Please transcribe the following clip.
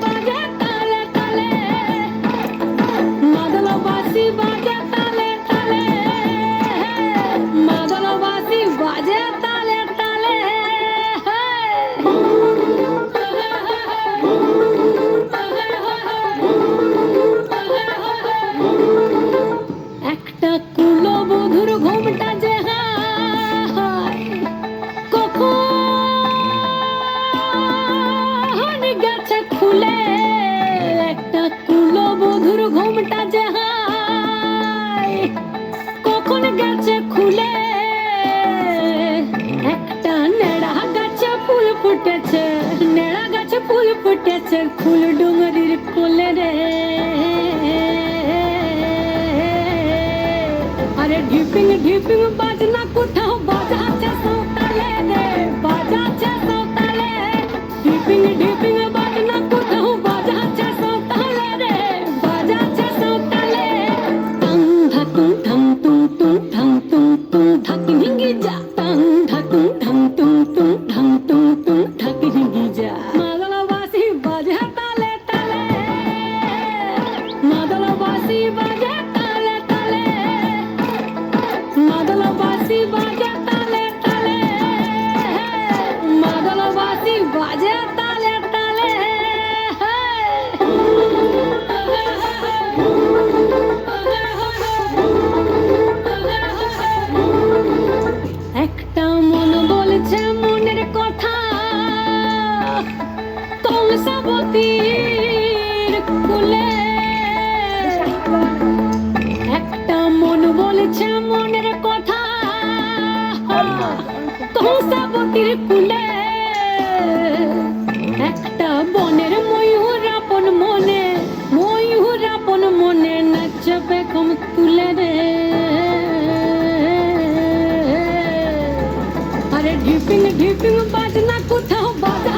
বাজে তালে তালে, মাদল বাঁশি বাজে তালে তালে, মাদল বাঁশি বাজে তালে তালে। একটা কুলবধূর ঘুমটা যে হায় কখন গেছে খুলে, একটা কুলবধূর ঘুমটা যে হায় কখন গেছে খুলে। একটা নেড়া গাছে ফুল ফুটেছে, নেড়া গাছে ফুল ফুটেছে ফুল ডুঙরির কোলে রে। আরে ঢিপিং ঢিপিং বাজনা কোথাও বাজাচ্ছে সৌতালে রে, বাজাচ্ছে সৌতালে। ঢিপিং ঢিপিং বাজনা কোথাও বাজাচ্ছে সৌতালে রে, বাজাচ্ছে সৌতালে। টং ধাতুং ঠং তুং তুং ঠং তুং তুং ঢাকি ঢিঙ্গি যা, টং ধাতুং ঠং তুং তুং ঠং তুং তুং ঢাকি ঢিঙ্গি যা। মাদল বাঁশি বাজে তালে তালে, মাদল বাঁশি বাজে তালে তালে, মাদল বাঁশি বাজে তালে তালে, মাদল বাঁশি বাজে তালে তালে। একটা মন বলছে মনের কথা কংসাবতীর কুলে, একটা মন বলছে মনের কথা কংসাবতীর কুলে। একটা বনের ময়ূর আপন মনে, ময়ূর আপন মনে নাচবে কম তুলে রে। আরে ঢিপিং ঢিপিং বাজনা কোথাও বাজা